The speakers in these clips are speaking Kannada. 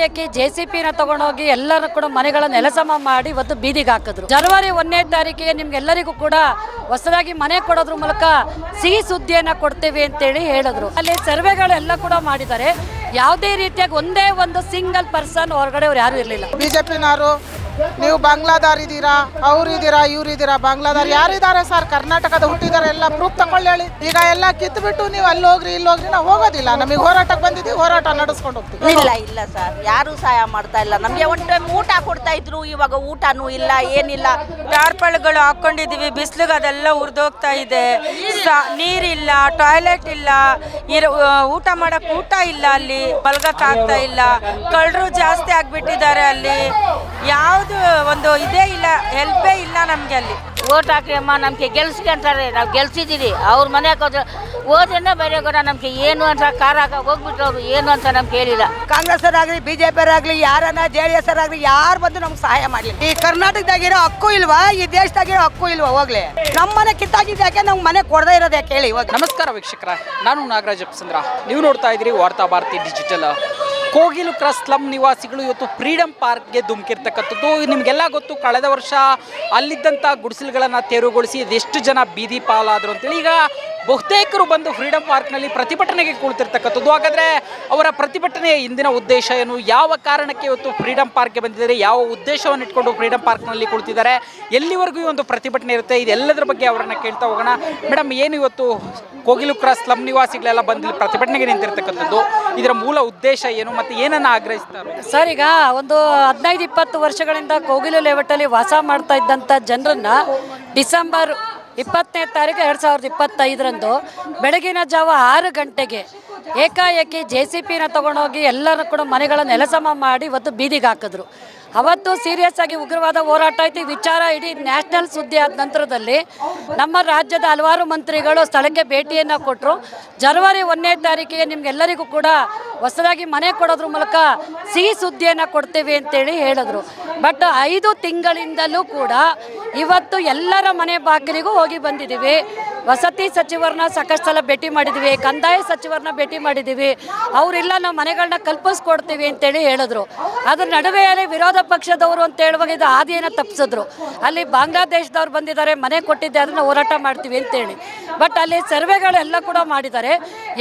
ಏಕಾಏಕಿ JCPನ ತಗೊಂಡೋಗಿ ಎಲ್ಲರೂ ಕೂಡ ಮನೆಗಳ ನೆಲಸಮ ಮಾಡಿ ಇವತ್ತು ಬೀದಿಗೆ ಹಾಕಿದ್ರು. ಜನವರಿ 1ನೇ ತಾರೀಕಿಗೆ ನಿಮ್ಗೆಲ್ಲರಿಗೂ ಕೂಡ ಹೊಸದಾಗಿ ಮನೆ ಕೊಡೋದ್ರ ಮೂಲಕ ಸಿಹಿ ಸುದ್ದಿಯನ್ನ ಕೊಡ್ತೇವೆ ಅಂತೇಳಿ ಹೇಳಿದ್ರು. ಅಲ್ಲಿ ಸರ್ವೆಗಳೆಲ್ಲ ಕೂಡ ಮಾಡಿದ್ದಾರೆ. ಯಾವುದೇ ರೀತಿಯಾಗಿ ಒಂದೇ ಒಂದು ಸಿಂಗಲ್ ಪರ್ಸನ್ ಹೊರಗಡೆ ಅವ್ರು ಯಾರು ಇರಲಿಲ್ಲ. ಬಿಜೆಪಿನವರು ನೀವು ಬಾಂಗ್ಲಾದಾರ್ ಇದ್ದೀರಾ, ಅವ್ರಿದ್ದೀರಾ, ಇವ್ರಿದ್ದೀರಾ, ಬಾಂಗ್ಲಾದಾರ್ ಯಾರಿದ್ದಾರೆ ಸರ್? ಕರ್ನಾಟಕದ ಹುಟ್ಟಿದಾರೆ, ಎಲ್ಲ ಪ್ರೂಫ್ ತಗೊಳ್ಳಿ ಹೇಳಿ. ಈಗ ಎಲ್ಲ ಕಿತ್ಬಿಟ್ಟು ನೀವು ಅಲ್ಲಿ ಹೋಗ್ರಿ ಇಲ್ಲಿ ಹೋಗ್ರಿ, ನಾವು ಹೋಗೋದಿಲ್ಲ. ನಮಗೆ ಹೋರಾಟಕ್ಕೆ ಬಂದಿದ್ದೀವಿ, ಹೋರಾಟ ನಡೆಸ್ಕೊಂಡು ಹೋಗ್ತೀವಿ. ಇಲ್ಲ ಸರ್, ಯಾರು ಸಹಾಯ ಮಾಡ್ತಾ ಇಲ್ಲ. ನಮಗೆ ಒಂದು ಟೈಮ್ ಊಟ ಕೊಡ್ತಾ ಇದ್ರು, ಇವಾಗ ಊಟನೂ ಇಲ್ಲ, ಏನಿಲ್ಲ. ಟಾರ್ಪಲ್ಗಳು ಹಾಕೊಂಡಿದೀವಿ, ಬಿಸಿಲಿಗೆ ಅದೆಲ್ಲ ಉರಿದೋಗ್ತಾ ಇದೆ. ನೀರಿಲ್ಲ, ಟಾಯ್ಲೆಟ್ ಇಲ್ಲ, ಊಟ ಮಾಡಕ್ ಊಟ ಇಲ್ಲ, ಅಲ್ಲಿ ಮಲ್ಗಕ್ ಆಗ್ತಾ ಇಲ್ಲ. ಕಳ್ಳರು ಜಾಸ್ತಿ ಆಗ್ಬಿಟ್ಟಿದ್ದಾರೆ ಅಲ್ಲಿ. ಯಾವ್ದು ಒಂದು ಇದೇ ಇಲ್ಲ, ಹೆಲ್ಪೇ ಇಲ್ಲ ನಮ್ಗೆ ಅಲ್ಲಿ. ಓಟ್ ಹಾಕ್ರಿ ಅಮ್ಮ, ನಮ್ಗೆ ಗೆಲ್ಸ್ಕೊಂತಾರೆ. ನಾವು ಗೆಲ್ಸಿದ್ದೀರಿ. ಅವ್ರ ಮನೆ ಹಾಕೋದ್ರೆ ಓದನ್ನ ಬೇರೆ ಕೂಡ ನಮ್ಗೆ ಏನು ಅಂತ ಕಾರ್ ಹಾಕ ಹೋಗ್ಬಿಟ್ರು. ಅವ್ರು ಏನು ಅಂತ ನಮ್ಗೆ ಹೇಳಿಲ್ಲ. ಕಾಂಗ್ರೆಸ್ ಅವರಾಗ್ಲಿ, BJP ಅವರಾಗ್ಲಿ, ಯಾರನ್ನ JDS ಅವರಾಗ್ಲಿ, ಯಾರು ಬಂದು ನಮ್ಗೆ ಸಹಾಯ ಮಾಡ್ಲಿ. ಈ ಕರ್ನಾಟಕದಾಗಿರೋ ಹಕ್ಕು ಇಲ್ವಾ? ಈ ದೇಶದಾಗಿರೋ ಹಕ್ಕು ಇಲ್ವಾ? ಹೋಗ್ಲಿ, ನಮ್ಮ ಮನೆ ಕಿತ್ತಾಕಿದ್ಯಾಕೆ ನಮ್ಗೆ ಮನೆ ಕೊಡದೇ ಇರೋದು ಯಾಕೆ ಹೇಳಿ? ನಮಸ್ಕಾರ ವೀಕ್ಷಕರ, ನಾನು ನಾಗರಾಜ್ ಅಪ್ಸಂದ್ರ. ನೀವು ನೋಡ್ತಾ ಇದ್ದೀರಿ Vartha Bharati digital. Kogilu cross slum ನಿವಾಸಿಗಳು ಇವತ್ತು ಫ್ರೀಡಮ್ ಪಾರ್ಕ್ಗೆ ಧುಮುಕಿರ್ತಕ್ಕಂಥದ್ದು. ನಿಮಗೆಲ್ಲ ಗೊತ್ತು, ಕಳೆದ ವರ್ಷ ಅಲ್ಲಿದ್ದಂಥ ಗುಡಿಸಲುಗಳನ್ನು ತೆರವುಗೊಳಿಸಿ ಅದೆಷ್ಟು ಜನ ಬೀದಿ ಪಾಲಾದರು ಅಂತೇಳಿ. ಈಗ ಬಹುತೇಕರು ಬಂದು ಫ್ರೀಡಮ್ ಪಾರ್ಕ್ನಲ್ಲಿ ಪ್ರತಿಭಟನೆಗೆ ಕುಳಿತಿರ್ತಕ್ಕಂಥದ್ದು. ಹಾಗಾದರೆ ಅವರ ಪ್ರತಿಭಟನೆಯ ಹಿಂದಿನ ಉದ್ದೇಶ ಏನು? ಯಾವ ಕಾರಣಕ್ಕೆ ಇವತ್ತು ಫ್ರೀಡಮ್ ಪಾರ್ಕ್ಗೆ ಬಂದಿದ್ದಾರೆ? ಯಾವ ಉದ್ದೇಶವನ್ನು ಇಟ್ಕೊಂಡು ಫ್ರೀಡಮ್ ಪಾರ್ಕ್ನಲ್ಲಿ ಕುಳಿತಿದ್ದಾರೆ? ಎಲ್ಲಿವರೆಗೂ ಈ ಒಂದು ಪ್ರತಿಭಟನೆ ಇರುತ್ತೆ? ಇದೆಲ್ಲದರ ಬಗ್ಗೆ ಅವರನ್ನು ಕೇಳ್ತಾ ಹೋಗೋಣ. ಮೇಡಮ್, ಏನು ಇವತ್ತು ಕೋಗಿಲು ಕ್ರಾಸ್ ಸ್ಲಮ್ ನಿವಾಸಿಗಳೆಲ್ಲ ಬಂದು ಪ್ರತಿಭಟನೆಗೆ ನಿಂತಿರ್ತಕ್ಕಂಥದ್ದು, ಇದರ ಮೂಲ ಉದ್ದೇಶ ಏನು ಮತ್ತು ಏನನ್ನು ಆಗ್ರಹಿಸ್ತಾರೆ? ಸರ್, ಈಗ ಒಂದು 15-20 ವರ್ಷಗಳಿಂದ ಕೋಗಿಲು ಲೇಔಟಲ್ಲಿ ವಾಸ ಮಾಡ್ತಾ ಇದ್ದಂಥ ಜನರನ್ನ ಡಿಸೆಂಬರ್ 20ನೇ ತಾರೀಕು 2025ರಂದು ಬೆಳಗಿನ ಜಾವ 6 ಗಂಟೆಗೆ ಏಕಾಏಕಿ JCPನ ತಗೊಂಡೋಗಿ ಎಲ್ಲರೂ ಕೂಡ ಮನೆಗಳ ನೆಲಸಮ ಮಾಡಿ ಇವತ್ತು ಬೀದಿಗೆ ಹಾಕಿದ್ರು. ಅವತ್ತು ಸೀರಿಯಸ್ ಆಗಿ ಉಗ್ರವಾದ ಹೋರಾಟ ಆಯ್ತು. ವಿಚಾರ ಇಡೀ ನ್ಯಾಷನಲ್ ಸುದ್ದಿ ಆದ ನಂತರದಲ್ಲಿ ನಮ್ಮ ರಾಜ್ಯದ ಹಲವಾರು ಮಂತ್ರಿಗಳು ಸ್ಥಳಕ್ಕೆ ಭೇಟಿಯನ್ನು ಕೊಟ್ಟರು. ಜನವರಿ 1ನೇ ತಾರೀಕಿಗೆ ನಿಮ್ಗೆಲ್ಲರಿಗೂ ಕೂಡ ಹೊಸದಾಗಿ ಮನೆ ಕೊಡೋದ್ರ ಮೂಲಕ ಸಿಹಿ ಸುದ್ದಿಯನ್ನು ಕೊಡ್ತೇವೆ ಅಂತೇಳಿ ಹೇಳಿದ್ರು. ಬಟ್ 5 ತಿಂಗಳಿಂದಲೂ ಕೂಡ ಇವತ್ತು ಎಲ್ಲರ ಮನೆ ಬಾಗಿಲಿಗೂ ಹೋಗಿ ಬಂದಿದ್ದೀವಿ. ವಸತಿ ಸಚಿವರನ್ನ ಸಾಕಷ್ಟು ಸಲ ಭೇಟಿ ಮಾಡಿದ್ದೀವಿ, ಕಂದಾಯ ಸಚಿವರನ್ನ ಭೇಟಿ ಮಾಡಿದ್ದೀವಿ. ಅವರಿಲ್ಲ, ನಾವು ಮನೆಗಳನ್ನ ಕಲ್ಪಿಸ್ಕೊಡ್ತೀವಿ ಅಂತೇಳಿ ಹೇಳಿದ್ರು. ಅದ್ರ ನಡುವೆಯಲ್ಲಿ ವಿರೋಧ ಪಕ್ಷದವರು ಅಂತ ಹೇಳುವಾಗ ಇದು ಹಾದಿಯನ್ನು ತಪ್ಪಿಸಿದ್ರು. ಅಲ್ಲಿ ಬಾಂಗ್ಲಾದೇಶದವ್ರು ಬಂದಿದ್ದಾರೆ, ಮನೆ ಕೊಟ್ಟಿದ್ದೆ, ಅದನ್ನು ಹೋರಾಟ ಮಾಡ್ತೀವಿ ಅಂತೇಳಿ. ಬಟ್ ಅಲ್ಲಿ ಸರ್ವೆಗಳೆಲ್ಲ ಕೂಡ ಮಾಡಿದ್ದಾರೆ.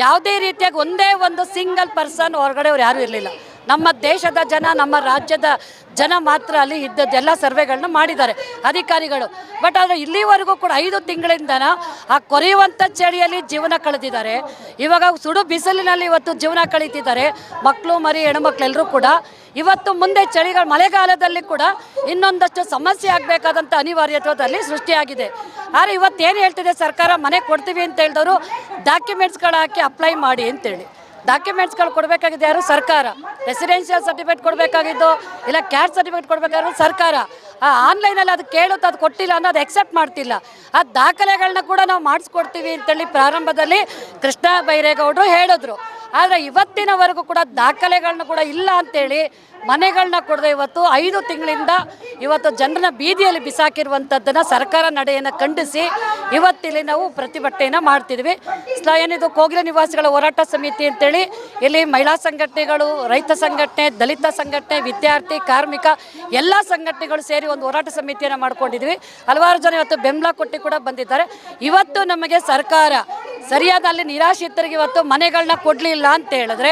ಯಾವುದೇ ರೀತಿಯಾಗಿ ಒಂದೇ ಒಂದು ಸಿಂಗಲ್ ಪರ್ಸನ್ ಹೊರಗಡೆ ಅವ್ರು ಯಾರೂ ಇರಲಿಲ್ಲ. ನಮ್ಮ ದೇಶದ ಜನ, ನಮ್ಮ ರಾಜ್ಯದ ಜನ ಮಾತ್ರ ಅಲ್ಲಿ ಇದ್ದದ್ದೆಲ್ಲ ಸರ್ವೆಗಳನ್ನ ಮಾಡಿದ್ದಾರೆ ಅಧಿಕಾರಿಗಳು. ಬಟ್ ಆದರೆ ಇಲ್ಲಿವರೆಗೂ ಕೂಡ 5 ತಿಂಗಳಿಂದನ ಆ ಕೊರೆಯುವಂಥ ಚಳಿಯಲ್ಲಿ ಜೀವನ ಕಳೆದಿದ್ದಾರೆ. ಇವಾಗ ಸುಡು ಬಿಸಿಲಿನಲ್ಲಿ ಇವತ್ತು ಜೀವನ ಕಳೀತಿದ್ದಾರೆ. ಮಕ್ಕಳು, ಮರಿ, ಹೆಣ್ಮಕ್ಳೆಲ್ಲರೂ ಕೂಡ ಇವತ್ತು ಮುಂದೆ ಮಳೆಗಾಲದಲ್ಲಿ ಕೂಡ ಇನ್ನೊಂದಷ್ಟು ಸಮಸ್ಯೆ ಆಗಬೇಕಾದಂಥ ಅನಿವಾರ್ಯತೆಯಲ್ಲಿ ಸೃಷ್ಟಿಯಾಗಿದೆ. ಆದರೆ ಇವತ್ತೇನು ಹೇಳ್ತಿದೆ ಸರ್ಕಾರ, ಮನೆ ಕೊಡ್ತೀವಿ ಅಂತ ಹೇಳಿದವರು ಡಾಕ್ಯುಮೆಂಟ್ಸ್ಗಳು ಹಾಕಿ ಅಪ್ಲೈ ಮಾಡಿ ಅಂತೇಳಿ. ಡಾಕ್ಯುಮೆಂಟ್ಸ್ಗಳು ಕೊಡಬೇಕಾಗಿದೆ ಯಾರು? ಸರ್ಕಾರ. ರೆಸಿಡೆನ್ಷಿಯಲ್ ಸರ್ಟಿಫಿಕೇಟ್ ಕೊಡಬೇಕಾಗಿದ್ದು, ಇಲ್ಲ ಕ್ಯಾಸ್ಟ್ ಸರ್ಟಿಫಿಕೇಟ್ ಕೊಡಬೇಕಾದ್ರು ಸರ್ಕಾರ. ಆನ್ಲೈನಲ್ಲಿ ಅದು ಕೇಳುತ್ತೆ, ಅದು ಕೊಟ್ಟಿಲ್ಲ ಅನ್ನೋದು ಎಕ್ಸೆಪ್ಟ್ ಮಾಡ್ತಿಲ್ಲ. ಆ ದಾಖಲೆಗಳನ್ನ ಕೂಡ ನಾವು ಮಾಡಿಸ್ಕೊಡ್ತೀವಿ ಅಂತೇಳಿ ಪ್ರಾರಂಭದಲ್ಲಿ ಕೃಷ್ಣ ಬೈರೇಗೌಡರು ಹೇಳಿದ್ರು. ಆದರೆ ಇವತ್ತಿನವರೆಗೂ ಕೂಡ ದಾಖಲೆಗಳನ್ನ ಕೂಡ ಇಲ್ಲ ಅಂತೇಳಿ ಮನೆಗಳನ್ನ ಕೊಡದೆ ಇವತ್ತು 5 ತಿಂಗಳಿಂದ ಇವತ್ತು ಜನರನ್ನ ಬೀದಿಯಲ್ಲಿ ಬಿಸಾಕಿರುವಂಥದ್ದನ್ನು ಸರ್ಕಾರ ನಡೆಯನ್ನು ಖಂಡಿಸಿ ಇವತ್ತಿಲ್ಲಿ ನಾವು ಪ್ರತಿಭಟನೆಯನ್ನು ಮಾಡ್ತಿದ್ವಿ. ಏನಿದು ಕೋಗಿಲು ನಿವಾಸಿಗಳ ಹೋರಾಟ ಸಮಿತಿ ಅಂತೇಳಿ ಇಲ್ಲಿ ಮಹಿಳಾ ಸಂಘಟನೆಗಳು, ರೈತ ಸಂಘಟನೆ, ದಲಿತ ಸಂಘಟನೆ, ವಿದ್ಯಾರ್ಥಿ, ಕಾರ್ಮಿಕ ಎಲ್ಲ ಸಂಘಟನೆಗಳು ಸೇರಿ ಒಂದು ಹೋರಾಟ ಸಮಿತಿಯನ್ನು ಮಾಡ್ಕೊಂಡಿದ್ವಿ. ಹಲವಾರು ಜನ ಇವತ್ತು ಬೆಂಬಲ ಕೊಟ್ಟು ಕೂಡ ಬಂದಿದ್ದಾರೆ. ಇವತ್ತು ನಮಗೆ ಸರ್ಕಾರ ಸರಿಯಾದ ಅಲ್ಲಿ ನಿರಾಶ್ರಿತರಿಗೆ ಇವತ್ತು ಮನೆಗಳನ್ನ ಕೊಡಲಿಲ್ಲ ಅಂತ ಹೇಳಿದ್ರೆ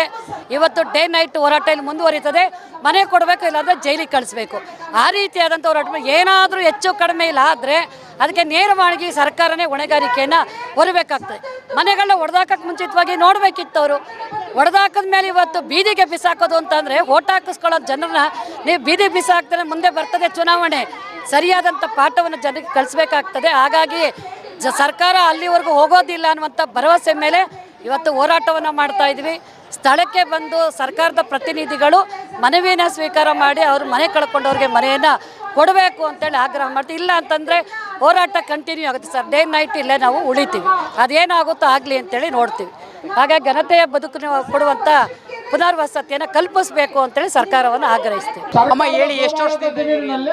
ಇವತ್ತು ಡೇ ನೈಟ್ ಹೋರಾಟ ಇಲ್ಲಿ ಮುಂದುವರಿತದೆ. ಮನೆ ಕೊಡಬೇಕು, ಇಲ್ಲಾಂದರೆ ಜೈಲಿಗೆ ಕಳಿಸ್ಬೇಕು. ಆ ರೀತಿಯಾದಂಥ ಹೋರಾಟ ಏನಾದರೂ ಹೆಚ್ಚು ಕಡಿಮೆ ಇಲ್ಲ ಆದರೆ ಅದಕ್ಕೆ ನೇರವಾಗಿ ಸರ್ಕಾರನೇ ಹೊಣೆಗಾರಿಕೆಯನ್ನು ಹೊರಬೇಕಾಗ್ತದೆ. ಮನೆಗಳನ್ನ ಹೊಡೆದಾಕಕ್ಕೆ ಮುಂಚಿತವಾಗಿ ನೋಡಬೇಕಿತ್ತು ಅವರು. ಹೊಡೆದಾಕಿದ ಮೇಲೆ ಇವತ್ತು ಬೀದಿಗೆ ಬಿಸಾಕೋದು ಅಂತಂದರೆ ಓಟ್ ಹಾಕಿಸ್ಕೊಳ್ಳೋ ಜನರನ್ನ ನೀವು ಬೀದಿ ಬಿಸಾಕ್ತಾರೆ, ಮುಂದೆ ಬರ್ತದೆ ಚುನಾವಣೆ. ಸರಿಯಾದಂಥ ಪಾಠವನ್ನು ಜನರಿಗೆ ಕಳಿಸ್ಬೇಕಾಗ್ತದೆ. ಹಾಗಾಗಿ ಸರ್ಕಾರ ಅಲ್ಲಿವರೆಗೂ ಹೋಗೋದಿಲ್ಲ ಅನ್ನುವಂಥ ಭರವಸೆ ಮೇಲೆ ಇವತ್ತು ಹೋರಾಟವನ್ನು ಮಾಡ್ತಾ ಇದ್ವಿ. ಸ್ಥಳಕ್ಕೆ ಬಂದು ಸರ್ಕಾರದ ಪ್ರತಿನಿಧಿಗಳು ಮನವಿಯನ್ನು ಸ್ವೀಕಾರ ಮಾಡಿ ಅವರು ಮನೆ ಕಳ್ಕೊಂಡವ್ರಿಗೆ ಮನೆಯನ್ನು ಕೊಡಬೇಕು ಅಂತೇಳಿ ಆಗ್ರಹ ಮಾಡ್ತೀವಿ. ಇಲ್ಲ ಅಂತಂದರೆ ಹೋರಾಟ ಕಂಟಿನ್ಯೂ ಆಗುತ್ತೆ ಸರ್. ಡೇ ನೈಟ್ ಇಲ್ಲೇ ನಾವು ಉಳಿತೀವಿ. ಅದೇನಾಗುತ್ತೋ ಆಗಲಿ ಅಂತೇಳಿ ನೋಡ್ತೀವಿ. ಹಾಗಾಗಿ ಘನತೆಯ ಬದುಕು ಕೊಡುವಂಥ ಪುನರ್ವಸತಿಯನ್ನು ಕಲ್ಪಿಸಬೇಕು ಅಂತೇಳಿ ಸರ್ಕಾರವನ್ನು ಆಗ್ರಹಿಸ್ತೀವಿ. ಅಮ್ಮ ಹೇಳಿ, ಎಷ್ಟು ವರ್ಷದಿಂದ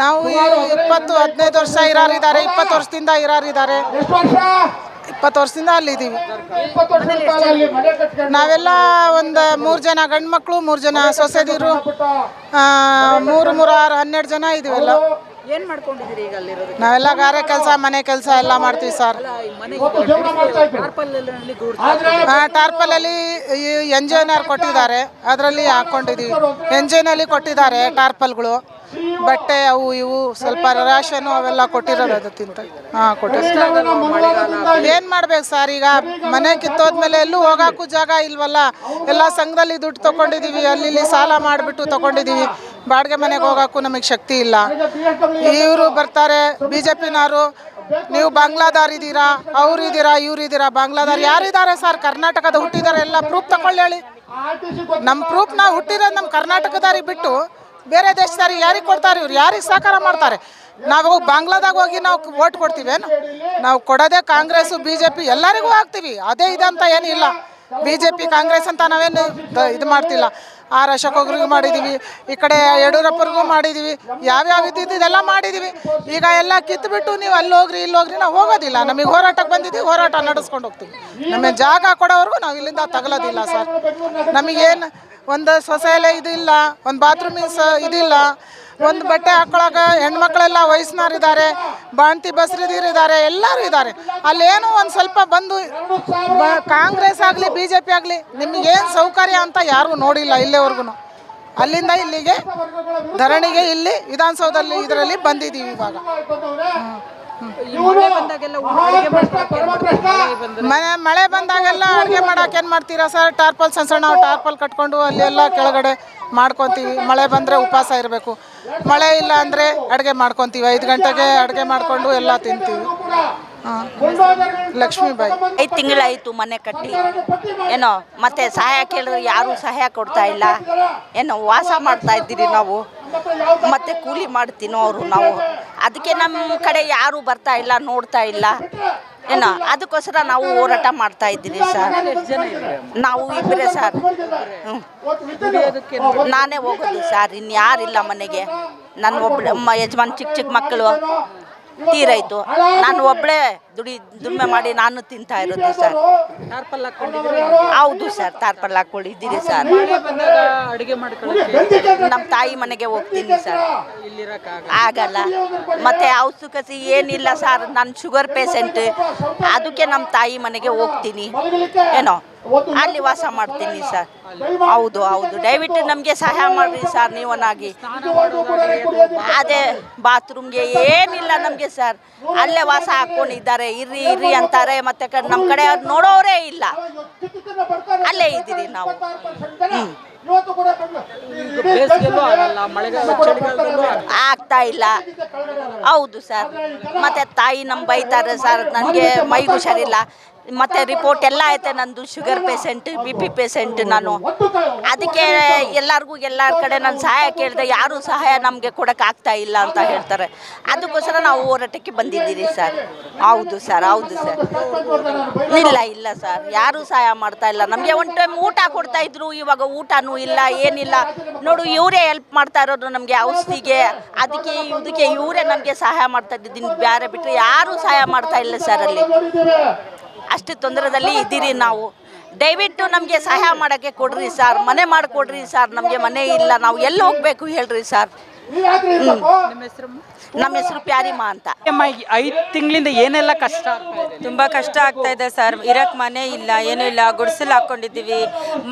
ನಾವು 20-15 ವರ್ಷ ಇರಾರಿದ್ದಾರೆ, 20 ವರ್ಷದಿಂದ ಇರಾರಿದ್ದಾರೆ. 20 ವರ್ಷದಿಂದ ಅಲ್ಲಿದ್ದೀವಿ. ನಾವೆಲ್ಲ ಒಂದು 3 ಜನ ಗಂಡು ಮಕ್ಕಳು, 3 ಜನ ಸೊಸೆದಿರು, 3 3 6 12 ಜನ ಇದೀವೆಲ್ಲ. ಏನು ಮಾಡ್ಕೊಂಡಿದ್ದೀರಿ ಈಗ ಅಲ್ಲಿರೋದು? ನಾವೆಲ್ಲ ಗಾರೆ ಕೆಲಸ, ಮನೆ ಕೆಲಸ ಎಲ್ಲ ಮಾಡ್ತೀವಿ ಸರ್. ಟಾರ್ಪಲಲ್ಲಿ ಎಂಜಿನಿಯರ್ ಕೊಟ್ಟಿದ್ದಾರೆ, ಅದರಲ್ಲಿ ಹಾಕ್ಕೊಂಡಿದ್ದೀವಿ. ಎಂಜಿನಲ್ಲಿ ಕೊಟ್ಟಿದ್ದಾರೆ ಟಾರ್ಪಲ್ಗಳು, ಬಟ್ಟೆ ಅವು ಇವು ಸ್ವಲ್ಪ ರೇಷನ್ನು ಅವೆಲ್ಲ ಕೊಟ್ಟಿರೋದು, ಅದು ತಿಂತ ಕೊಟ್ಟಿದ್ದಾರೆ. ಏನು ಮಾಡ್ಬೇಕು ಸರ್, ಈಗ ಮನೆ ಕಿತ್ತೋದ್ಮೇಲೆ ಎಲ್ಲೂ ಹೋಗೋಕ್ಕೂ ಜಾಗ ಇಲ್ವಲ್ಲ. ಎಲ್ಲ ಸಂಘದಲ್ಲಿ ದುಡ್ಡು ತೊಗೊಂಡಿದ್ದೀವಿ, ಅಲ್ಲಿ ಸಾಲ ಮಾಡಿಬಿಟ್ಟು ತೊಗೊಂಡಿದ್ದೀವಿ. ಬಾಡಿಗೆ ಮನೆಗೆ ಹೋಗೋಕ್ಕೂ ನಮಗೆ ಶಕ್ತಿ ಇಲ್ಲ. ಇವರು ಬರ್ತಾರೆ BJPನವರು, ನೀವು ಬಾಂಗ್ಲಾದಾರಿದ್ದೀರಾ, ಅವರಿದ್ದೀರಾ, ಇವರಿದ್ದೀರಾ. ಬಾಂಗ್ಲಾದಾರ್ ಯಾರಿದ್ದಾರೆ ಸರ್? ಕರ್ನಾಟಕದ ಹುಟ್ಟಿದ್ದಾರೆ, ಎಲ್ಲ ಪ್ರೂಫ್ ತಗೊಳ್ಳಿ ಹೇಳಿ. ನಮ್ಮ ಪ್ರೂಫ್ ನಾವು ಹುಟ್ಟಿರೋದು ನಮ್ಮ ಕರ್ನಾಟಕದಾರಿಗೆ ಬಿಟ್ಟು ಬೇರೆ ದೇಶದಾರಿಗೆ ಯಾರಿಗೆ ಕೊಡ್ತಾರೆ? ಇವ್ರು ಯಾರಿಗೆ ಸಹಕಾರ ಮಾಡ್ತಾರೆ? ನಾವು ಬಾಂಗ್ಲಾದಾಗ ಹೋಗಿ ನಾವು ಓಟ್ ಕೊಡ್ತೀವೇನು? ನಾವು ಕೊಡೋದೇ ಕಾಂಗ್ರೆಸ್ಸು BJP ಎಲ್ಲರಿಗೂ ಹಾಕ್ತೀವಿ. ಅದೇ ಇದಂತ ಏನಿಲ್ಲ. BJP ಕಾಂಗ್ರೆಸ್ ಅಂತ ನಾವೇನು ಇದು ಮಾಡ್ತಿಲ್ಲ. ಆರ್ ಅಶೋಕ್ರಿಗೂ ಮಾಡಿದ್ದೀವಿ, ಈ ಕಡೆ ಯಡಿಯೂರಪ್ಪರಿಗೂ ಮಾಡಿದ್ದೀವಿ, ಯಾವ್ಯಾವ ಇದೆಲ್ಲ ಮಾಡಿದ್ದೀವಿ. ಈಗ ಎಲ್ಲ ಕಿತ್ಬಿಟ್ಟು ನೀವು ಅಲ್ಲಿ ಹೋಗ್ರಿ ಇಲ್ಲಿ ಹೋಗ್ರಿ, ನಾವು ಹೋಗೋದಿಲ್ಲ. ನಮಗೆ ಹೋರಾಟಕ್ಕೆ ಬಂದಿದ್ದೀವಿ, ಹೋರಾಟ ನಡೆಸ್ಕೊಂಡು ಹೋಗ್ತೀವಿ. ನಮಗೆ ಜಾಗ ಕೊಡೋವರೆಗೂ ನಾವು ಇಲ್ಲಿಂದ ತಗೊಳ್ಳೋದಿಲ್ಲ ಸರ್. ನಮಗೇನು ಒಂದು ಸೊಸೈಲೆ ಇದಿಲ್ಲ, ಒಂದು ಬಾತ್ರೂಮಿನ ಇದಿಲ್ಲ, ಒಂದು ಬಟ್ಟೆ ಹಾಕೊಳಕ್ಕೆ ಹೆಣ್ಮಕ್ಳೆಲ್ಲ ವಯಸ್ಸಿನವರಿದ್ದಾರೆ, ಬಾಣ್ತಿ ಬಸ್ರಿದಿರಿದ್ದಾರೆ, ಎಲ್ಲರೂ ಇದ್ದಾರೆ. ಅಲ್ಲೇನೋ ಒಂದು ಸ್ವಲ್ಪ ಬಂದು ಕಾಂಗ್ರೆಸ್ ಆಗಲಿ BJP ಆಗಲಿ ನಿಮಗೇನು ಸೌಕರ್ಯ ಅಂತ ಯಾರೂ ನೋಡಿಲ್ಲ ಇಲ್ಲಿವರೆಗೂ. ಅಲ್ಲಿಂದ ಇಲ್ಲಿಗೆ ಧರಣಿಗೆ ಇಲ್ಲಿ ವಿಧಾನಸೌಧದಲ್ಲಿ ಇದರಲ್ಲಿ ಬಂದಿದ್ದೀವಿ. ಇವಾಗ ಮಳೆ ಬಂದಾಗೆಲ್ಲ ಅಡುಗೆ ಮಾಡೋಕೆ ಏನು ಮಾಡ್ತೀರಾ ಸರ್? ಟಾರ್ಪಲ್ ಸಣ್ಣ ಟಾರ್ಪಲ್ ಕಟ್ಕೊಂಡು ಅಲ್ಲೆಲ್ಲ ಕೆಳಗಡೆ ಮಾಡ್ಕೊತೀವಿ. ಮಳೆ ಬಂದರೆ ಉಪವಾಸ ಇರಬೇಕು, ಮಳೆ ಇಲ್ಲ ಅಂದರೆ ಅಡುಗೆ ಮಾಡ್ಕೊತೀವಿ. 5 ಗಂಟೆಗೆ ಅಡುಗೆ ಮಾಡಿಕೊಂಡು ಎಲ್ಲ ತಿಂತೀವಿ. ಲಕ್ಷ್ಮೀಬಾಯಿ. 5 ತಿಂಗಳಾಯಿತು ಮನೆ ಕಟ್ಟಿ, ಏನೋ ಮತ್ತೆ ಸಹಾಯ ಕೇಳಿದ್ರೆ ಯಾರೂ ಸಹಾಯ ಕೊಡ್ತಾ ಇಲ್ಲ. ಏನೋ ವಾಸ ಮಾಡ್ತಾ ಇದ್ದೀರಿ ನಾವು, ಮತ್ತೆ ಕೂಲಿ ಮಾಡ್ತೀನೋ ಅವರು ನಾವು. ಅದಕ್ಕೆ ನಮ್ಮ ಕಡೆ ಯಾರೂ ಬರ್ತಾ ಇಲ್ಲ, ನೋಡ್ತಾ ಇಲ್ಲ. ಏನೋ ಅದಕ್ಕೋಸ್ಕರ ನಾವು ಹೋರಾಟ ಮಾಡ್ತಾ ಇದ್ದೀರಿ ಸರ್. ನಾವು ಇಬ್ಬರೇ ಸರ್. ನಾನೇ ಹೋಗೋದು ಸರ್, ಇನ್ಯಾರಿಲ್ಲ ಮನೆಗೆ. ನನ್ನ ಒಬ್ಬಳೆ ಯಜಮಾನ್ ಚಿಕ್ಕ ಮಕ್ಕಳು ತೀರಾಯ್ತು. ನಾನು ಒಬ್ಬಳೇ ದುಡಿಮೆ ಮಾಡಿ ನಾನು ತಿಂತಾ ಇರೋದು ಸರ್. ಹೌದು ಸರ್, ತಾರ್ಪಲ್ ಹಾಕ್ಕೊಂಡಿದ್ದೀರಿ ಸರ್. ನಮ್ಮ ತಾಯಿ ಮನೆಗೆ ಹೋಗ್ತೀನಿ ಸರ್, ಆಗಲ್ಲ. ಮತ್ತೆ ಔಷಧಿ ಏನಿಲ್ಲ ಸರ್, ನಾನು ಶುಗರ್ ಪೇಷೆಂಟ್. ಅದಕ್ಕೆ ನಮ್ಮ ತಾಯಿ ಮನೆಗೆ ಹೋಗ್ತೀನಿ, ಏನೋ ಅಲ್ಲಿ ವಾಸ ಮಾಡ್ತೀನಿ ಸರ್. ಹೌದು ಹೌದು, ದಯವಿಟ್ಟು ನಮಗೆ ಸಹಾಯ ಮಾಡಿರಿ ಸರ್ ನೀವನಾಗಿ. ಅದೇ ಬಾತ್ರೂಮ್ಗೆ ಏನಿಲ್ಲ ನಮಗೆ ಸರ್, ಅಲ್ಲೇ ವಾಸ ಹಾಕ್ಕೊಂಡಿದ್ದಾರೆ. ಇರ್ರಿ ಅಂತಾರೆ, ಮತ್ತೆ ನಮ್ಮ ಕಡೆ ನೋಡೋರೇ ಇಲ್ಲ. ಅಲ್ಲೇ ಇದ್ದೀರಿ ನಾವು. ಆಗ್ತಾ ಇಲ್ಲ. ಹೌದು ಸರ್. ಮತ್ತೆ ತಾಯಿ ನಮ್ಮ ಬೈತಾರೆ ಸರ್, ನನಗೆ ಮೈಗೆ ಹುಷಾರಿಲ್ಲ. ಮತ್ತು ರಿಪೋರ್ಟ್ ಎಲ್ಲ ಐತೆ, ನಂದು ಶುಗರ್ ಪೇಷೆಂಟ್, BP ಪೇಷೆಂಟ್ ನಾನು. ಅದಕ್ಕೆ ಎಲ್ಲರಿಗೂ ಎಲ್ಲರ ಕಡೆ ನಾನು ಸಹಾಯ ಕೇಳಿದೆ, ಯಾರೂ ಸಹಾಯ ನಮಗೆ ಕೊಡೋಕ್ಕಾಗ್ತಾ ಇಲ್ಲ ಅಂತ ಹೇಳ್ತಾರೆ. ಅದಕ್ಕೋಸ್ಕರ ನಾವು ಹೋರಾಟಕ್ಕೆ ಬಂದಿದ್ದೀರಿ ಸರ್. ಹೌದು ಸರ್, ಹೌದು ಸರ್. ಇಲ್ಲ ಸರ್, ಯಾರೂ ಸಹಾಯ ಮಾಡ್ತಾ ಇಲ್ಲ ನಮಗೆ. ಒಂದು ಟೈಮ್ ಊಟ ಕೊಡ್ತಾ ಇದ್ರು, ಇವಾಗ ಊಟನೂ ಇಲ್ಲ, ಏನಿಲ್ಲ. ನೋಡು, ಇವರೇ ಹೆಲ್ಪ್ ಮಾಡ್ತಾ ಇರೋದು ನಮಗೆ ಔಷಧಿಗೆ, ಅದಕ್ಕೆ ಇದಕ್ಕೆ ಇವರೇ ನಮಗೆ ಸಹಾಯ ಮಾಡ್ತಾ ಇದ್ದೀನಿ. ಬೇರೆ ಬಿಟ್ಟರೆ ಯಾರೂ ಸಹಾಯ ಮಾಡ್ತಾ ಇಲ್ಲ ಸರ್. ಅಲ್ಲಿ ಅಷ್ಟು ತೊಂದರೆದಲ್ಲಿ ಇದ್ದೀರಿ ನಾವು. ದಯವಿಟ್ಟು ನಮಗೆ ಸಹಾಯ ಮಾಡೋಕ್ಕೆ ಕೊಡ್ರಿ ಸರ್, ಮನೆ ಮಾಡಿಕೊಡ್ರಿ ಸರ್. ನಮಗೆ ಮನೆ ಇಲ್ಲ, ನಾವು ಎಲ್ಲಿ ಹೋಗಬೇಕು ಹೇಳ್ರಿ ಸರ್. ನಮ್ಮ ಹೆಸರು ಪ್ಯಾರಿಮಾ ಅಂತ. 5 ತಿಂಗಳಿಂದ ಏನೆಲ್ಲ ಕಷ್ಟ? ತುಂಬ ಕಷ್ಟ ಆಗ್ತಾ ಇದೆ ಸರ್. ಇರಕ್ಕೆ ಮನೆ ಇಲ್ಲ, ಏನೂ ಇಲ್ಲ. ಗುಡಿಸಲು ಹಾಕ್ಕೊಂಡಿದ್ದೀವಿ.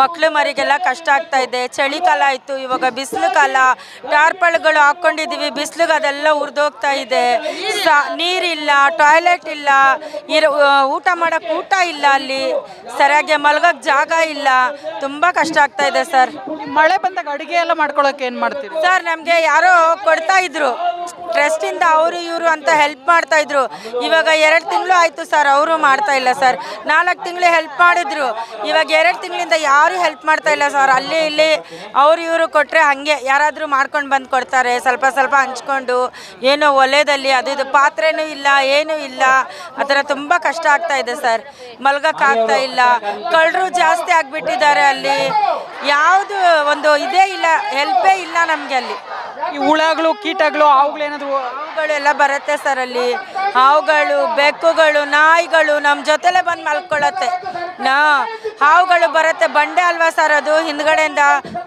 ಮಕ್ಕಳು ಮರಿಗೆಲ್ಲ ಕಷ್ಟ ಆಗ್ತಾ ಇದೆ. ಚಳಿಗಾಲ ಆಯಿತು, ಇವಾಗ ಬಿಸಿಲು ಕಾಲ. ಟಾರ್ಪಲ್ಗಳು ಹಾಕ್ಕೊಂಡಿದ್ದೀವಿ, ಬಿಸಿಲಿಗೆ ಅದೆಲ್ಲ ಉರಿದೋಗ್ತಾ ಇದೆ. ನೀರಿಲ್ಲ, ಟಾಯ್ಲೆಟ್ ಇಲ್ಲ, ಊಟ ಮಾಡೋಕ್ಕೆ ಊಟ ಇಲ್ಲ, ಅಲ್ಲಿ ಸರಿಯಾಗಿ ಮಲ್ಗೋಕ್ಕೆ ಜಾಗ ಇಲ್ಲ. ತುಂಬ ಕಷ್ಟ ಆಗ್ತಾ ಇದೆ ಸರ್. ಮಳೆ ಬಂದಾಗ ಅಡುಗೆ ಎಲ್ಲ ಮಾಡ್ಕೊಳ್ಳೋಕೆ ಏನು ಮಾಡ್ತೀರಿ ಸರ್? ನಮಗೆ ಯಾರೋ ಕೊಡ್ತಾ ಇದ್ರು ಟ್ರಸ್ಟಿಂದ, ಅವರು ಇವರು ಅಂತ ಹೆಲ್ಪ್ ಮಾಡ್ತಾ ಇದ್ರು. ಇವಾಗ 2 ತಿಂಗಳು ಆಯಿತು ಸರ್, ಅವರು ಮಾಡ್ತಾ ಇಲ್ಲ ಸರ್. 4 ತಿಂಗಳು ಹೆಲ್ಪ್ ಮಾಡಿದ್ರು, ಇವಾಗ 2 ತಿಂಗಳಿಂದ ಯಾರು ಹೆಲ್ಪ್ ಮಾಡ್ತಾ ಇಲ್ಲ ಸರ್. ಅಲ್ಲಿ ಇಲ್ಲಿ ಅವರು ಇವರು ಕೊಟ್ಟರೆ ಹಾಗೆ ಯಾರಾದರೂ ಮಾಡ್ಕೊಂಡು ಬಂದು ಕೊಡ್ತಾರೆ, ಸ್ವಲ್ಪ ಸ್ವಲ್ಪ ಹಂಚ್ಕೊಂಡು. ಏನೋ ಒಲೆಯಲ್ಲಿ ಅದು ಇದು ಪಾತ್ರೆನೂ ಇಲ್ಲ, ಏನೂ ಇಲ್ಲ. ಆ ಥರ ತುಂಬ ಕಷ್ಟ ಆಗ್ತಾ ಇದೆ ಸರ್. ಮಲ್ಗೋಕ್ಕಾಗ್ತಾ ಇಲ್ಲ. ಕಳ್ಳರು ಜಾಸ್ತಿ ಆಗಿಬಿಟ್ಟಿದ್ದಾರೆ ಅಲ್ಲಿ. ಯಾವುದು ಒಂದು ಇದೇ ಇಲ್ಲ, ಹೆಲ್ಪೇ ಇಲ್ಲ ನಮಗೆ ಅಲ್ಲಿ. ಈ ಹುಳಗಳು, ಕೀಟಗಳು, ಅವುಗಳೇನಾದ್ರು ಅದು ಹಾವುಗಳೆಲ್ಲ ಬರುತ್ತೆ ಸರ್ ಅಲ್ಲಿ. ಹಾವುಗಳು, ಬೆಕ್ಕುಗಳು, ನಾಯಿಗಳು ನಮ್ಮ ಜೊತೆಲೇ ಬಂದು ಮಲ್ಕೊಳ್ಳುತ್ತೆ. ಹಾವುಗಳು ಬರುತ್ತೆ. ಬಂಡೆ ಅಲ್ವಾ ಸರ್ ಅದು, ಹಿಂದ್ಗಡೆಯಿಂದ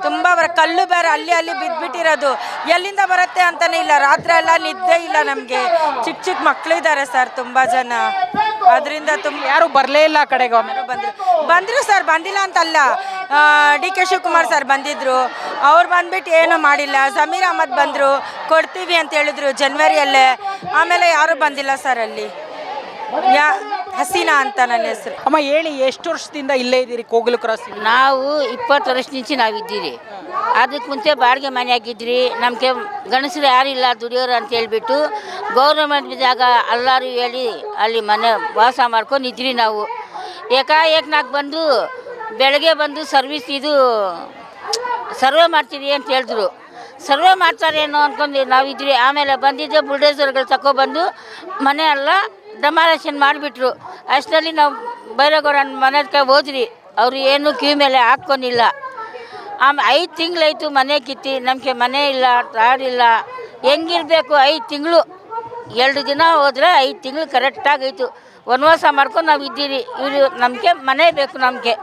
ತುಂಬ ಕಲ್ಲು ಬೇರೆ ಅಲ್ಲಿ ಬಿದ್ದುಬಿಟ್ಟಿರೋದು. ಎಲ್ಲಿಂದ ಬರುತ್ತೆ ಅಂತಲೇ ಇಲ್ಲ. ರಾತ್ರಿ ಎಲ್ಲ ನಿದ್ದೆ ಇಲ್ಲ ನಮಗೆ. ಚಿಕ್ಕ ಮಕ್ಕಳಿದ್ದಾರೆ ಸರ್ ತುಂಬ ಜನ. ಅದರಿಂದ ತುಂಬ ಯಾರು ಬರಲೇ ಇಲ್ಲ ಆ ಕಡೆಗೆ. ಬಂದರು ಸರ್, ಬಂದಿಲ್ಲ ಅಂತಲ್ಲ. ಡಿ ಕೆ ಶಿವಕುಮಾರ್ ಸರ್ ಬಂದಿದ್ದರು. ಅವ್ರು ಬಂದ್ಬಿಟ್ಟು ಏನೂ ಮಾಡಿಲ್ಲ. ಜಮೀರ್ ಅಹಮದ್ ಬಂದರು, ಕೊಡ್ತೀವಿ ಅಂತ ಹೇಳಿದ್ರು ಜನವರಿಯಲ್ಲೇ. ಆಮೇಲೆ ಯಾರೂ ಬಂದಿಲ್ಲ ಸರ್ ಅಲ್ಲಿ. ಹಸೀನಾ ಅಂತ ನನ್ನ ಹೆಸರು. ಅಮ್ಮ ಹೇಳಿ, ಎಷ್ಟು ವರ್ಷದಿಂದ ಇಲ್ಲೇ ಇದ್ದೀರಿ ಕೋಗಿಲು ಕ್ರಾಸ್? ನಾವು 20 ವರ್ಷ నుంచి ನಾವಿದ್ದೀರಿ. ಅದಕ್ಕೆ ಮುಂಚೆ ಬಾಡಿಗೆ ಮನೆ ಆಗಿದ್ರಿ. ನಮಗೆ ಗಣಸರು ಯಾರಿಲ್ಲ ದುಡಿಯೋರು ಅಂತ ಹೇಳ್ಬಿಟ್ಟು ಗೌರ್ಮೆಂಟ್ ಜಾಗ ಎಲ್ಲರೂ ಹೇಳಿ ಅಲ್ಲಿ ಮನೆ ವಾಸ ಮಾಡ್ಕೊಂಡಿದ್ರಿ ನಾವು. ಏಕಾಏಕ್ ನಾಲ್ಕು ಬಂದು ಬೆಳಗ್ಗೆ ಬಂದು ಸರ್ವಿಸ್ ಇದು ಸರ್ವೆ ಮಾಡ್ತೀರಿ ಅಂತ ಹೇಳಿದ್ರು. ಸರ್ವೆ ಮಾಡ್ತಾರೇನೋ ಅಂದ್ಕೊಂಡು ನಾವಿದ್ರಿ. ಆಮೇಲೆ ಬಂದಿದ್ದೆ ಬುಲ್ಡೇಸರ್ಗಳು ತಗೊಬಂದು ಮನೆ ಎಲ್ಲ ಡೆಮಾಲೇಷನ್ ಮಾಡಿಬಿಟ್ರು. ಅಷ್ಟರಲ್ಲಿ ನಾವು ಬೈರೇಗೌಡನ ಮನೆಗೆ ಹೋದ್ರಿ. ಅವರು ಏನು ಕ್ಯೂ ಮೇಲೆ ಹಾಕ್ಕೊಂಡಿಲ್ಲ. 5 ತಿಂಗಳಾಯಿತು ಮನೆ ಕಿತ್ತಿ. ನಮಗೆ ಮನೆ ಇಲ್ಲ, ತಾಡಿಲ್ಲ. ಹೆಂಗಿರಬೇಕು 5 ತಿಂಗಳು. 2 ದಿನ ಹೋದರೆ 5 ತಿಂಗಳು ಕರೆಕ್ಟಾಗೈತು. ವನವಾಸ ಮಾಡ್ಕೊಂಡು ನಾವು ಇದ್ದೀರಿ. ಇವರು ನಮಗೆ ಮನೆ ಬೇಕು. ನಮಗೆ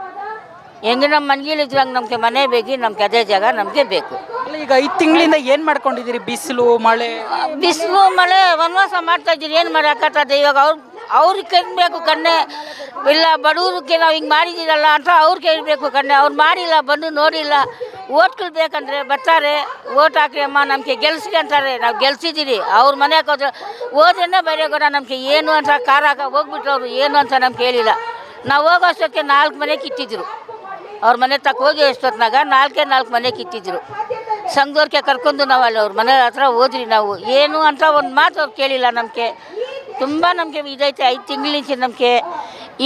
ಹೆಂಗೆ ನಮ್ಮ ಮನ್ಗಿಲಿದ್ರಂಗೆ ನಮಗೆ ಮನೆ ಬೇಕು. ನಮ್ಗೆ ಅದೇ ಜಾಗ ನಮಗೆ ಬೇಕು. ಈಗ 5 ತಿಂಗಳಿಂದ ಏನು ಮಾಡ್ಕೊಂಡಿದ್ದೀರಿ? ಬಿಸಿಲು ಮಳೆ ವನವಾಸ ಮಾಡ್ತಾಯಿದ್ದೀರಿ. ಏನು ಮಾಡೋಕ್ಕಾಗ್ತದೆ ಇವಾಗ? ಅವ್ರಿಗೆ ಕೇಳಬೇಕು ಕಣ್ಣೆ. ಇಲ್ಲ ಬಡವ್ರಿಗೆ ನಾವು ಹಿಂಗೆ ಮಾಡಿದ್ದೀರಲ್ಲ ಅಂತ ಅವ್ರಿಗೆ ಕೇಳಬೇಕು ಕಣ್ಣೆ. ಅವ್ರು ಮಾಡಿಲ್ಲ, ಬಂದು ನೋಡಿಲ್ಲ. ಓಟ್ಗಳು ಬೇಕಂದ್ರೆ ಬರ್ತಾರೆ, ಓಟ್ ಹಾಕಿ ಅಮ್ಮ ನಮಗೆ ಗೆಲ್ಸಿ ಅಂತಾರೆ. ನಾವು ಗೆಲ್ಸಿದ್ದೀರಿ. ಅವ್ರ ಮನೆಗೆ ಹೋದ್ರೇ ಬೈರೇಗೌಡ ನಮಗೆ ಏನು ಅಂತ ಕಾರಾಗ ಹೋಗ್ಬಿಟ್ರು. ಅವರು ಏನು ಅಂತ ನಮ್ಗೆ ಹೇಳಿಲ್ಲ. ನಾವು ಹೋಗೋ ಅಷ್ಟೊತ್ತಿಗೆ 4 ಮನೆ ಕಿತ್ತಿದ್ರು. ಅವ್ರ ಮನೆ ತಕ್ಕ ಹೋಗಿ ಎಷ್ಟೊತ್ತಿನಾಗ 4 ಮನೆ ಕಿತ್ತಿದ್ರು. ಸಂಘದವ್ರಿಗೆ ಕರ್ಕೊಂಡು ನಾವು ಅಲ್ಲಿ ಅವ್ರ ಮನೆ ಹತ್ರ ಹೋದ್ರಿ. ನಾವು ಏನು ಅಂತ ಒಂದು ಮಾತು ಅವ್ರು ಕೇಳಿಲ್ಲ. ನಮಗೆ ತುಂಬ ನಮಗೆ ಇದೈತೆ 5 ತಿಂಗಳಿಂದ ನಮಗೆ.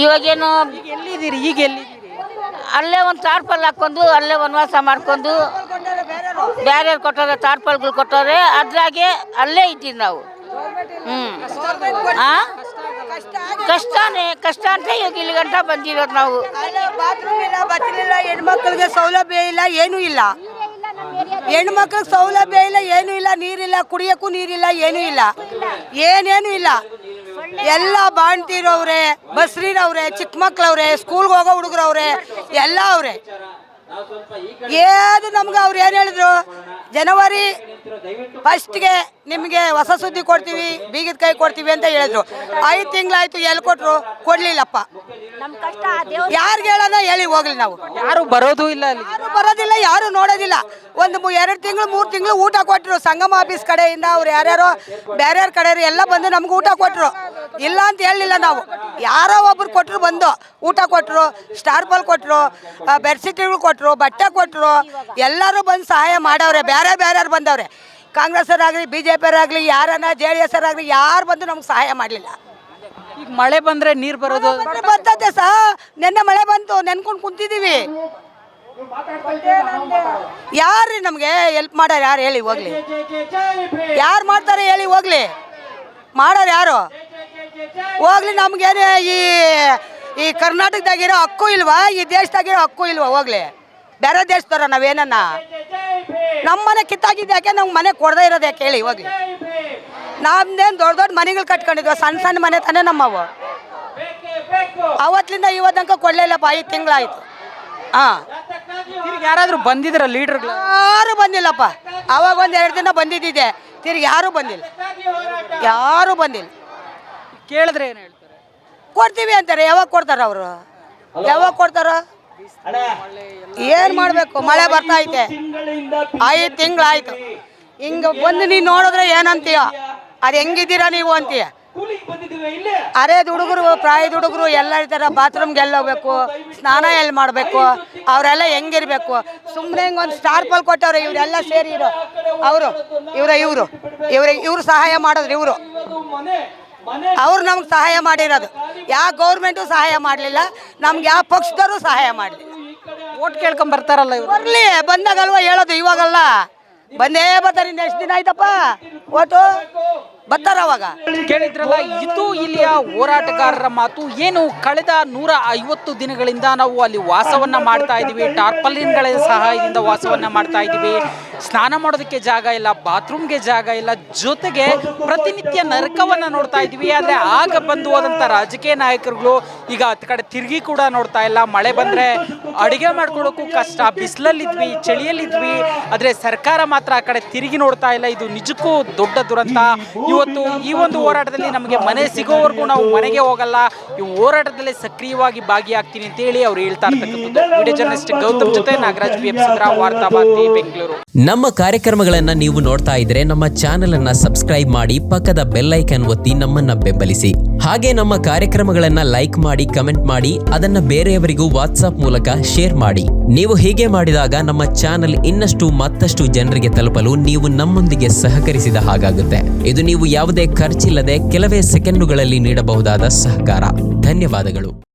ಇವಾಗೇನು ಎಲ್ಲಿದ್ದೀರಿ? ಈಗ ಎಲ್ಲಿದ್ದೀರಿ? ಅಲ್ಲೇ ಒಂದು ತಾರ್ಪಲ್ ಹಾಕ್ಕೊಂಡು ಅಲ್ಲೇ ವನವಾಸ ಮಾಡ್ಕೊಂಡು ಬೇರೆ ಕೊಟ್ಟವ್ರೆ, ತಾರ್ಪಲ್ಗಳು ಕೊಟ್ಟವ್ರೆ. ಅದ್ರಾಗೆ ಅಲ್ಲೇ ಇದ್ದೀವಿ ನಾವು. ಕಷ್ಟ ಅಂತ ಇವಾಗ ಇಲ್ಲಿ ಗಂಟ ಬಂದಿರೋದು ನಾವು. ಬಾತ್ರೂಮ್ ಇಲ್ಲ, ಬಚ್ಚಲಿಲ್ಲ, ಹೆಣ್ಮಕ್ಳಿಗೆ ಸೌಲಭ್ಯ ಇಲ್ಲ, ಏನೂ ಇಲ್ಲ. ಹೆಣ್ಮಕ್ಳಿಗೆ ಸೌಲಭ್ಯ ಇಲ್ಲ, ಏನೂ ಇಲ್ಲ. ನೀರಿಲ್ಲ, ಕುಡಿಯೋಕ್ಕೂ ನೀರಿಲ್ಲ, ಏನೂ ಇಲ್ಲ. ಏನೇನು ಇಲ್ಲ. ಎಲ್ಲ ಬಾಣ್ತಿರೋವ್ರೆ, ಬಸ್ರಿರವ್ರೆ, ಚಿಕ್ಕ ಮಕ್ಳವ್ರೆ, ಸ್ಕೂಲ್ಗೆ ಹೋಗೋ ಹುಡುಗರವ್ರೆ, ಎಲ್ಲ ಅವ್ರೆ. ಏನು ನಮ್ಗೆ ಅವ್ರು ಏನು ಹೇಳಿದ್ರು? ಜನವರಿ 1ಗೆ ನಿಮಗೆ ಹೊಸ ಸುದ್ದಿ ಕೊಡ್ತೀವಿ, ಬೀಗದ ಕೈ ಕೊಡ್ತೀವಿ ಅಂತ ಹೇಳಿದ್ರು. 5 ತಿಂಗಳಾಯ್ತು. ಎಲ್ಲಿ ಕೊಟ್ಟರು? ಕೊಡ್ಲಿಲ್ಲಪ್ಪ. ಯಾರಿಗೆ ಹೇಳೋಣ ಹೇಳಿ ಹೋಗ್ಲಿ. ನಾವು ಯಾರು ಬರೋದು ಇಲ್ಲ ಅಲ್ಲಿ. ಯಾರು ಬರೋದಿಲ್ಲ, ಯಾರು ನೋಡೋದಿಲ್ಲ. ಒಂದು 2 ತಿಂಗಳು 3 ತಿಂಗಳು ಊಟ ಕೊಟ್ಟರು. ಸಂಗಮ ಆಫೀಸ್ ಕಡೆಯಿಂದ ಅವ್ರು ಯಾರ್ಯಾರೋ ಬೇರೆ ಕಡೆಯವರು ಎಲ್ಲ ಬಂದು ನಮ್ಗೆ ಊಟ ಕೊಟ್ಟರು. ಇಲ್ಲ ಅಂತ ಹೇಳಲಿಲ್ಲ ನಾವು. ಯಾರೋ ಒಬ್ರು ಕೊಟ್ಟರು, ಬಂದು ಊಟ ಕೊಟ್ಟರು, ಸ್ಟಾರ್ಬಲ್ ಕೊಟ್ಟರು, ಬೆಡ್ಶೀಟ್ಗಳು ಕೊಟ್ಟರು, ಬಟ್ಟೆ ಕೊಟ್ಟರು. ಎಲ್ಲರೂ ಬಂದು ಸಹಾಯ ಮಾಡವ್ರೆ. ಬೇರೆಯವ್ರು ಬಂದವ್ರೆ. ಕಾಂಗ್ರೆಸ್ಸರಾಗಲಿ, BJPಯವರಾಗಲಿ, ಯಾರನ್ನ JDS ಅವರಾಗಲಿ ಯಾರು ಬಂದು ನಮ್ಗೆ ಸಹಾಯ ಮಾಡಲಿಲ್ಲ. ಈಗ ಮಳೆ ಬಂದರೆ ನೀರು ಬರೋದು ಬರ್ತದೆ ಸಹ. ನಿನ್ನೆ ಮಳೆ ಬಂತು, ನೆನ್ಕೊಂಡು ಕುಂತಿದ್ದೀವಿ. ಯಾರು ನಮಗೆ ಹೆಲ್ಪ್ ಮಾಡೋರು? ಯಾರು ಹೇಳಿ ಹೋಗ್ಲಿ? ಯಾರು ಮಾಡ್ತಾರೆ ಹೇಳಿ ಹೋಗ್ಲಿ? ಮಾಡೋರು ಯಾರು? ಹೋಗ್ಲಿ. ನಮಗೇನು ಈ ಕರ್ನಾಟಕದಾಗಿರೋ ಹಕ್ಕು ಇಲ್ವಾ? ಈ ದೇಶದಾಗಿರೋ ಹಕ್ಕು ಇಲ್ವಾ? ಹೋಗ್ಲಿ. ಬೇರೆ ದೇಶದವ್ರ ನಾವೇನನ್ನ? ನಮ್ಮ ಮನೆ ಕಿತ್ತಾಗಿದ್ದು ಯಾಕೆ? ನಮ್ಗೆ ಮನೆ ಕೊಡದೇ ಇರೋದು ಯಾಕೆ ಹೇಳಿ ಹೋಗ್ಲಿ? ನಮ್ದೇನು ದೊಡ್ಡ ಮನೆಗಳು ಕಟ್ಕೊಂಡಿದ್ವಿ. ಸಣ್ಣ ಮನೆ ತಾನೇ ನಮ್ಮವು. ಅವತ್ತಿಂದ ಇವತ್ತಂಕ ಕೊಡಲಿಲ್ಲಪ್ಪ. 5 ತಿಂಗಳಾಯ್ತು. ಹಾಂ, ಯಾರಾದರೂ ಬಂದಿದ್ರ ಲೀಡರ್ಗಳು? ಯಾರು ಬಂದಿಲ್ಲಪ್ಪ. ಅವಾಗ 1-2 ದಿನ ಬಂದಿದ್ದಿದೆ. ತಿರ್ಗಿ ಯಾರೂ ಬಂದಿಲ್ಲ. ಕೇಳಿದ್ರೆ ಏನು ಹೇಳ್ತಾರೆ? ಕೊಡ್ತೀವಿ ಅಂತಾರೆ. ಯಾವಾಗ ಕೊಡ್ತಾರೆ ಅವರು? ಯಾವಾಗ ಕೊಡ್ತಾರ? ಏನು ಮಾಡಬೇಕು? ಮಳೆ ಬರ್ತಾ ಐತೆ. 5 ತಿಂಗಳಾಯ್ತು. ಹಿಂಗೆ ಬಂದು ನೀನು ನೋಡಿದ್ರೆ ಏನಂತೀಯ? ಅದು ಹೆಂಗಿದ್ದೀರಾ ನೀವು ಅಂತೀಯ. ಅರೇದು ಹುಡುಗರು, ಪ್ರಾಯದ ಹುಡುಗರು ಎಲ್ಲ ಇರ್ತಾರೆ. ಬಾತ್ರೂಮ್ಗೆ ಎಲ್ಲ ಹೋಗ್ಬೇಕು, ಸ್ನಾನ ಎಲ್ಲಿ ಮಾಡಬೇಕು, ಅವರೆಲ್ಲ ಹೆಂಗಿರ್ಬೇಕು? ಸುಮ್ಮನೆ ಹಿಂಗೆ ಒಂದು ಸ್ಟಾರ್ಪಲ್ ಕೊಟ್ಟವ್ರೆ. ಇವರೆಲ್ಲ ಸೇರಿ ಇವರು ಸಹಾಯ ಮಾಡಿದ್ರು. ಅವ್ರು ನಮ್ಗೆ ಸಹಾಯ ಮಾಡಿರೋದು. ಯಾವ ಗೌರ್ಮೆಂಟು ಸಹಾಯ ಮಾಡಲಿಲ್ಲ. ನಮ್ಗೆ ಯಾವ ಪಕ್ಷದವರು ಸಹಾಯ ಮಾಡಲಿಲ್ಲ. ಓಟ್ ಕೇಳ್ಕೊಂಡ್ ಬರ್ತಾರಲ್ಲ ಇವರು. ಬರಲಿ, ಬಂದಾಗಲ್ವ ಹೇಳೋದು. ಇವಾಗಲ್ಲ ಬಂದೇ ಬರ್ತಾರೆ. ಇನ್ನು ಎಷ್ಟು ದಿನ ಆಯ್ತಪ್ಪ ಓಟು? ಬರ್ತಾರ ಅವಾಗ. ಕೇಳಿದ್ರಲ್ಲ, ಇದು ಇಲ್ಲಿಯ ಹೋರಾಟಗಾರರ ಮಾತು. ಏನು ಕಳೆದ 150 ದಿನಗಳಿಂದ ನಾವು ಅಲ್ಲಿ ವಾಸವನ್ನ ಮಾಡ್ತಾ ಇದ್ದೀವಿ, ಟಾರ್ಪಲಿನ್ಗಳ ಸಹಾಯದಿಂದ ವಾಸವನ್ನ ಮಾಡ್ತಾ ಇದ್ದೀವಿ. ಸ್ನಾನ ಮಾಡೋದಕ್ಕೆ ಜಾಗ ಇಲ್ಲ, ಬಾತ್ರೂಮ್ಗೆ ಜಾಗ ಇಲ್ಲ, ಜೊತೆಗೆ ಪ್ರತಿನಿತ್ಯ ನರಕವನ್ನ ನೋಡ್ತಾ ಇದ್ದೀವಿ. ಆದರೆ ಆಗ ಬಂದು ಹೋದಂಥ ರಾಜಕೀಯ ನಾಯಕರುಗಳು ಈಗ ಹತ್ತು ಕಡೆ ತಿರುಗಿ ಕೂಡ ನೋಡ್ತಾ ಇಲ್ಲ. ಮಳೆ ಬಂದರೆ ಅಡುಗೆ ಮಾಡ್ಕೊಳ್ಳೋಕ್ಕೂ ಕಷ್ಟ, ಬಿಸಿಲಲ್ಲಿದ್ವಿ, ಚಳಿಯಲ್ಲಿದ್ವಿ, ಆದರೆ ಸರ್ಕಾರ ಮಾತ್ರ ಆ ಕಡೆ ತಿರುಗಿ ನೋಡ್ತಾ ಇಲ್ಲ. ಇದು ನಿಜಕ್ಕೂ ದೊಡ್ಡ ದುರಂತ. ಇವತ್ತು ಈ ಒಂದು ಹೋರಾಟದಲ್ಲಿ ನಮಗೆ ಮನೆ ಸಿಗೋವರೆಗೂ ನಾವು ಮನೆಗೆ ಹೋಗಲ್ಲ, ಈ ಹೋರಾಟದಲ್ಲಿ ಸಕ್ರಿಯವಾಗಿ ಭಾಗಿಯಾಗ್ತೀನಿ ಅಂತ ಹೇಳಿ ಅವ್ರು ಹೇಳ್ತಾ ಇರ್ತಕ್ಕಂಥದ್ದು. ವಿಡಿಯೋ ಜರ್ನಲಿಸ್ಟ್ ಗೌತಮ್ ಜೊತೆ ನಾಗರಾಜ್ BM ಚಂದ್ರ, ವಾರ್ತಾಭಾರತಿ, ಬೆಂಗಳೂರು. ನಮ್ಮ ಕಾರ್ಯಕ್ರಮಗಳನ್ನ ನೀವು ನೋಡ್ತಾ ಇದ್ರೆ ನಮ್ಮ ಚಾನೆಲ್ ಅನ್ನ ಸಬ್ಸ್ಕ್ರೈಬ್ ಮಾಡಿ, ಪಕ್ಕದ ಬೆಲ್ ಐಕಾನ್ ಒತ್ತಿ ನಮ್ಮನ್ನ ಬೆಂಬಲಿಸಿ. ಹಾಗೆ ನಮ್ಮ ಕಾರ್ಯಕ್ರಮಗಳನ್ನ ಲೈಕ್ ಮಾಡಿ, ಕಮೆಂಟ್ ಮಾಡಿ, ಅದನ್ನ ಬೇರೆಯವರಿಗೂ ವಾಟ್ಸ್ಆಪ್ ಮೂಲಕ ಶೇರ್ ಮಾಡಿ. ನೀವು ಹೀಗೆ ಮಾಡಿದಾಗ ನಮ್ಮ ಚಾನೆಲ್ ಇನ್ನಷ್ಟು ಮತ್ತಷ್ಟು ಜನರಿಗೆ ತಲುಪಲು ನೀವು ನಮ್ಮೊಂದಿಗೆ ಸಹಕರಿಸಿದ ಹಾಗಾಗುತ್ತೆ. ಇದು ನೀವು ಯಾವುದೇ ಖರ್ಚಿಲ್ಲದೆ ಕೆಲವೇ ಸೆಕೆಂಡುಗಳಲ್ಲಿ ನೀಡಬಹುದಾದ ಸಹಕಾರ. ಧನ್ಯವಾದಗಳು.